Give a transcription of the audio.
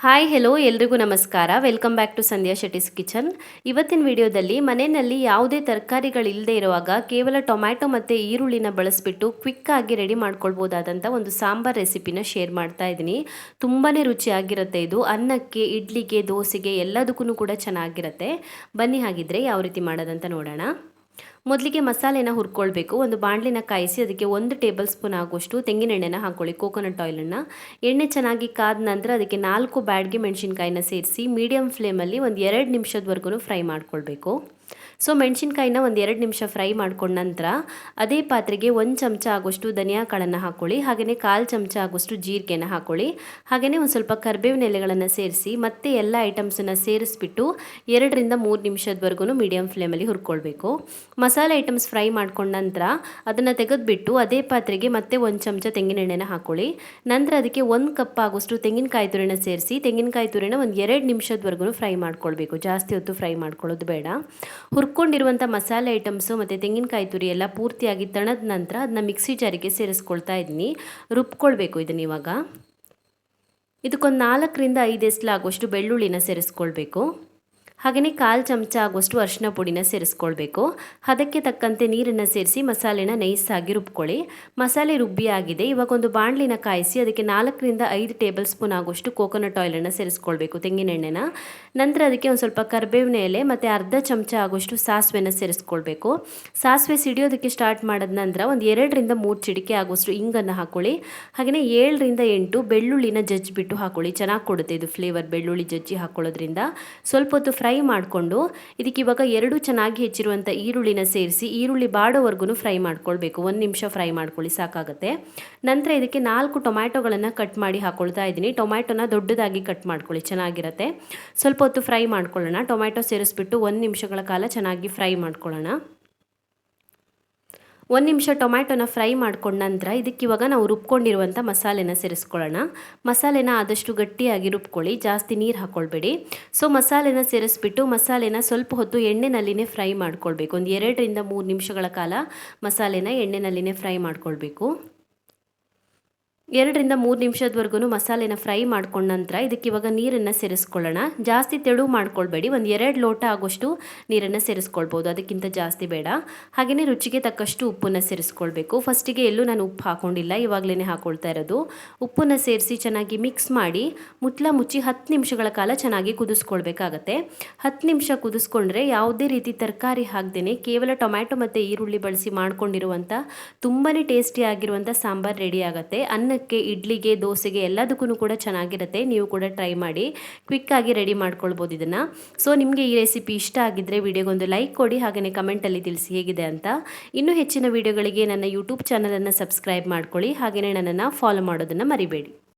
Hi hello ಎಲ್ರಿಗೂ ನಮಸ್ಕಾರ. Welcome back to Sandhya Shetty's kitchen. ಇವತ್ತಿನ ವಿಡಿಯೋದಲ್ಲಿ ಮನೆಯಲ್ಲಿ ಯಾವುದೇ ತರಕಾರಿಗಳಿಲ್ಲದೆ ಇರುವಾಗ ಕೇವಲ ಟೊಮ್ಯಾಟೊ ಮತ್ತು ಈರುಳ್ಳಿನ ಬಳಸಿಬಿಟ್ಟು ಕ್ವಿಕ್ಕಾಗಿ ರೆಡಿ ಮಾಡ್ಕೊಳ್ಬೋದಾದಂಥ ಒಂದು ಸಾಂಬಾರ್ ರೆಸಿಪಿನ ಶೇರ್ ಮಾಡ್ತಾ ಇದ್ದೀನಿ. ತುಂಬಾ ರುಚಿಯಾಗಿರುತ್ತೆ ಇದು. ಅನ್ನಕ್ಕೆ, ಇಡ್ಲಿಗೆ, ದೋಸೆಗೆ ಎಲ್ಲದಕ್ಕೂ ಕೂಡ ಚೆನ್ನಾಗಿರುತ್ತೆ. ಬನ್ನಿ ಹಾಗಿದ್ರೆ ಯಾವ ರೀತಿ ಮಾಡೋದಂತ ನೋಡೋಣ. ಮೊದಲಿಗೆ ಮಸಾಲೆನ ಹುರ್ಕೊಳ್ಬೇಕು. ಒಂದು ಬಾಣಲಿನ ಕಾಯಿಸಿ ಅದಕ್ಕೆ 1 ಟೇಬಲ್ ಸ್ಪೂನ್ ಆಗುವಷ್ಟು ತೆಂಗಿನ ಎಣ್ಣೆನ ಹಾಕೊಳ್ಳಿ, ಕೋಕೋನಟ್ ಆಯಿಲನ್ನು. ಎಣ್ಣೆ ಚೆನ್ನಾಗಿ ಕಾದ ನಂತರ ಅದಕ್ಕೆ 4 ಬ್ಯಾಡಗಿ ಮೆಣಸಿನ್ಕಾಯಿನ ಸೇರಿಸಿ ಮೀಡಿಯಂ ಫ್ಲೇಮಲ್ಲಿ ಒಂದು 2 ನಿಮಿಷದವರೆಗೂ ಫ್ರೈ ಮಾಡ್ಕೊಳ್ಬೇಕು. ಸೊ ಮೆಣಸಿನ್ಕಾಯಿನ ಒಂದು 2 ನಿಮಿಷ ಫ್ರೈ ಮಾಡ್ಕೊಂಡ ನಂತರ ಅದೇ ಪಾತ್ರೆಗೆ 1 ಚಮಚ ಆಗುವಷ್ಟು ಧನಿಯಾ ಕಾಳನ್ನು ಹಾಕೊಳ್ಳಿ. ಹಾಗೆಯೇ 1/4 ಚಮಚ ಆಗುವಷ್ಟು ಜೀರಿಗೆನ ಹಾಕೊಳ್ಳಿ. ಹಾಗೆಯೇ ಒಂದು ಸ್ವಲ್ಪ ಕರಿಬೇವಿನ ಎಲೆಗಳನ್ನು ಸೇರಿಸಿ ಮತ್ತೆ ಎಲ್ಲ ಐಟಮ್ಸನ್ನು ಸೇರಿಸ್ಬಿಟ್ಟು 2 ರಿಂದ 3 ನಿಮಿಷದವರೆಗೂ ಮೀಡಿಯಂ ಫ್ಲೇಮಲ್ಲಿ ಹುರ್ಕೊಳ್ಬೇಕು. ಮಸಾಲೆ ಐಟಮ್ಸ್ ಫ್ರೈ ಮಾಡ್ಕೊಂಡ ನಂತರ ಅದನ್ನು ತೆಗೆದುಬಿಟ್ಟು ಅದೇ ಪಾತ್ರೆಗೆ ಮತ್ತೆ 1 ಚಮಚ ತೆಂಗಿನ ಎಣ್ಣೆನ ಹಾಕೊಳ್ಳಿ. ನಂತರ ಅದಕ್ಕೆ 1 ಕಪ್ ಆಗುವಷ್ಟು ತೆಂಗಿನಕಾಯಿ ತುರಿನ ಸೇರಿಸಿ ತೆಂಗಿನಕಾಯಿ ತುರಿನ ಒಂದು 2 ನಿಮಿಷದವರೆಗೂ ಫ್ರೈ ಮಾಡ್ಕೊಳ್ಬೇಕು. ಜಾಸ್ತಿ ಹೊತ್ತು ಫ್ರೈ ಮಾಡ್ಕೊಳ್ಳೋದು ಬೇಡ. ಹುರ್ಕೊಂಡಿರುವಂಥ ಮಸಾಲೆ ಐಟಮ್ಸು ಮತ್ತು ತೆಂಗಿನಕಾಯಿ ತುರಿ ಎಲ್ಲ ಪೂರ್ತಿಯಾಗಿ ತಣದ ನಂತರ ಅದನ್ನ ಮಿಕ್ಸಿ ಜಾರಿಗೆ ಸೇರಿಸ್ಕೊಳ್ತಾ ಇದ್ದೀನಿ. ರುಬ್ಕೊಳ್ಬೇಕು ಇದನ್ನು. ಇವಾಗ ಇದಕ್ಕೊಂದು 4 ರಿಂದ 5 ಎಸ್ಲು ಆಗುವಷ್ಟು ಬೆಳ್ಳುಳ್ಳಿನ ಸೇರಿಸ್ಕೊಳ್ಬೇಕು. ಹಾಗೆಯೇ 1/4 ಚಮಚ ಆಗುವಷ್ಟು ಅರಿಶಿನ ಪುಡಿನ ಸೇರಿಸ್ಕೊಳ್ಬೇಕು. ಅದಕ್ಕೆ ತಕ್ಕಂತೆ ನೀರನ್ನು ಸೇರಿಸಿ ಮಸಾಲೆನ ನೈಸಾಗಿ ರುಬ್ಕೊಳ್ಳಿ. ಮಸಾಲೆ ರುಬ್ಬಿ ಆಗಿದೆ. ಇವಾಗ ಒಂದು ಬಾಣಲಿನ ಕಾಯಿಸಿ ಅದಕ್ಕೆ 4 ರಿಂದ 5 ಟೇಬಲ್ ಸ್ಪೂನ್ ಆಗುವಷ್ಟು ಕೋಕೋನಟ್ ಆಯಿಲನ್ನು ಸೇರಿಸ್ಕೊಳ್ಬೇಕು, ತೆಂಗಿನ ಎಣ್ಣೆನ. ನಂತರ ಅದಕ್ಕೆ ಒಂದು ಸ್ವಲ್ಪ ಕರಿಬೇವಿನ ಎಲೆ ಮತ್ತು ಅರ್ಧ ಚಮಚ ಆಗುವಷ್ಟು ಸಾಸಿವೆನ ಸೇರಿಸ್ಕೊಳ್ಬೇಕು. ಸಾಸಿವೆ ಸಿಡಿಯೋದಕ್ಕೆ ಸ್ಟಾರ್ಟ್ ಮಾಡಿದ ನಂತರ ಒಂದು 2 ರಿಂದ 3 ಚಿಟಿಕೆ ಆಗುವಷ್ಟು ಇಂಗನ್ನು ಹಾಕೊಳ್ಳಿ. ಹಾಗೆಯೇ 7 ರಿಂದ 8 ಬೆಳ್ಳುಳ್ಳಿನ ಜಜ್ಜಿಬಿಟ್ಟು ಹಾಕೊಳ್ಳಿ. ಚೆನ್ನಾಗಿ ಕೊಡುತ್ತೆ ಇದು ಫ್ಲೇವರ್, ಬೆಳ್ಳುಳ್ಳಿ ಜಜ್ಜಿ ಹಾಕೊಳ್ಳೋದ್ರಿಂದ. ಸ್ವಲ್ಪ ಹೊತ್ತು ಫ್ರೈ ಮಾಡಿಕೊಂಡು ಇದಕ್ಕೆ ಇವಾಗ 2 ಚೆನ್ನಾಗಿ ಹೆಚ್ಚಿರುವಂಥ ಈರುಳ್ಳಿನ ಸೇರಿಸಿ ಈರುಳ್ಳಿ ಬಾಡೋವರೆಗೂ ಫ್ರೈ ಮಾಡ್ಕೊಳ್ಬೇಕು. 1 ನಿಮಿಷ ಫ್ರೈ ಮಾಡ್ಕೊಳ್ಳಿ, ಸಾಕಾಗುತ್ತೆ. ನಂತರ ಇದಕ್ಕೆ 4 ಟೊಮ್ಯಾಟೊಗಳನ್ನು ಕಟ್ ಮಾಡಿ ಹಾಕೊಳ್ತಾ ಇದ್ದೀನಿ. ಟೊಮ್ಯಾಟೊನ ದೊಡ್ಡದಾಗಿ ಕಟ್ ಮಾಡ್ಕೊಳ್ಳಿ, ಚೆನ್ನಾಗಿರುತ್ತೆ. ಸ್ವಲ್ಪ ಹೊತ್ತು ಫ್ರೈ ಮಾಡ್ಕೊಳ್ಳೋಣ. ಟೊಮ್ಯಾಟೊ ಸೇರಿಸ್ಬಿಟ್ಟು 1 ನಿಮಿಷಗಳ ಕಾಲ ಚೆನ್ನಾಗಿ ಫ್ರೈ ಮಾಡ್ಕೊಳ್ಳೋಣ. 1 ನಿಮಿಷ ಟೊಮ್ಯಾಟೊನ ಫ್ರೈ ಮಾಡ್ಕೊಂಡ ನಂತರ ಇದಕ್ಕೆ ಇವಾಗ ನಾವು ರುಬ್ಕೊಂಡಿರುವಂಥ ಮಸಾಲೆನ ಸೇರಿಸ್ಕೊಳ್ಳೋಣ. ಮಸಾಲೆನ ಆದಷ್ಟು ಗಟ್ಟಿಯಾಗಿ ರುಬ್ಕೊಳ್ಳಿ, ಜಾಸ್ತಿ ನೀರು ಹಾಕ್ಕೊಳ್ಬೇಡಿ. ಸೊ ಮಸಾಲೆನ ಸೇರಿಸ್ಬಿಟ್ಟು ಮಸಾಲೆನ ಸ್ವಲ್ಪ ಹೊತ್ತು ಎಣ್ಣೆನಲ್ಲಿನೇ ಫ್ರೈ ಮಾಡ್ಕೊಳ್ಬೇಕು. ಒಂದು 2 ರಿಂದ 3 ನಿಮಿಷಗಳ ಕಾಲ ಮಸಾಲೆನ ಎಣ್ಣೆನಲ್ಲಿನೇ ಫ್ರೈ ಮಾಡ್ಕೊಳ್ಬೇಕು. 2 ರಿಂದ 3 ನಿಮಿಷದವರೆಗೂ ಮಸಾಲೆನ ಫ್ರೈ ಮಾಡ್ಕೊಂಡ ನಂತರ ಇದಕ್ಕೆ ಇವಾಗ ನೀರನ್ನು ಸೇರಿಸ್ಕೊಳ್ಳೋಣ. ಜಾಸ್ತಿ ತೆಳು ಮಾಡ್ಕೊಳ್ಬೇಡಿ. ಒಂದು 2 ಲೋಟ ಆಗುವಷ್ಟು ನೀರನ್ನು ಸೇರಿಸ್ಕೊಳ್ಬೋದು, ಅದಕ್ಕಿಂತ ಜಾಸ್ತಿ ಬೇಡ. ಹಾಗೆಯೇ ರುಚಿಗೆ ತಕ್ಕಷ್ಟು ಉಪ್ಪನ್ನು ಸೇರಿಸ್ಕೊಳ್ಬೇಕು. ಫಸ್ಟಿಗೆ ಎಲ್ಲೂ ನಾನು ಉಪ್ಪು ಹಾಕ್ಕೊಂಡಿಲ್ಲ, ಇವಾಗಲೇ ಹಾಕ್ಕೊಳ್ತಾ ಇರೋದು. ಉಪ್ಪನ್ನು ಸೇರಿಸಿ ಚೆನ್ನಾಗಿ ಮಿಕ್ಸ್ ಮಾಡಿ ಮುಚ್ಚಿ 10 ನಿಮಿಷಗಳ ಕಾಲ ಚೆನ್ನಾಗಿ ಕುದಿಸ್ಕೊಳ್ಬೇಕಾಗತ್ತೆ. 10 ನಿಮಿಷ ಕುದಿಸ್ಕೊಂಡ್ರೆ ಯಾವುದೇ ರೀತಿ ತರಕಾರಿ ಹಾಕ್ದೇನೆ ಕೇವಲ ಟೊಮ್ಯಾಟೊ ಮತ್ತು ಈರುಳ್ಳಿ ಬಳಸಿ ಮಾಡ್ಕೊಂಡಿರುವಂಥ ತುಂಬಾ ಟೇಸ್ಟಿಯಾಗಿರುವಂಥ ಸಾಂಬಾರ್ ರೆಡಿ ಆಗುತ್ತೆ. ಅನ್ನಕ್ಕೆ, ಇಡ್ಲಿಗೆ, ದೋಸೆಗೆ ಎಲ್ಲದಕ್ಕೂ ಕೂಡ ಚೆನ್ನಾಗಿರುತ್ತೆ. ನೀವು ಕೂಡ ಟ್ರೈ ಮಾಡಿ, ಕ್ವಿಕ್ಕಾಗಿ ರೆಡಿ ಮಾಡ್ಕೊಳ್ಬೋದು ಇದನ್ನು. ಸೊ ನಿಮಗೆ ಈ ರೆಸಿಪಿ ಇಷ್ಟ ಆಗಿದ್ದರೆ ವಿಡಿಯೋಗೊಂದು ಲೈಕ್ ಕೊಡಿ. ಹಾಗೆಯೇ ಕಮೆಂಟಲ್ಲಿ ತಿಳಿಸಿ ಹೇಗಿದೆ ಅಂತ. ಇನ್ನೂ ಹೆಚ್ಚಿನ ವಿಡಿಯೋಗಳಿಗೆ ನನ್ನ ಯೂಟ್ಯೂಬ್ ಚಾನಲನ್ನು ಸಬ್ಸ್ಕ್ರೈಬ್ ಮಾಡ್ಕೊಳ್ಳಿ. ಹಾಗೆಯೇ ನನ್ನನ್ನು ಫಾಲೋ ಮಾಡೋದನ್ನು ಮರಿಬೇಡಿ.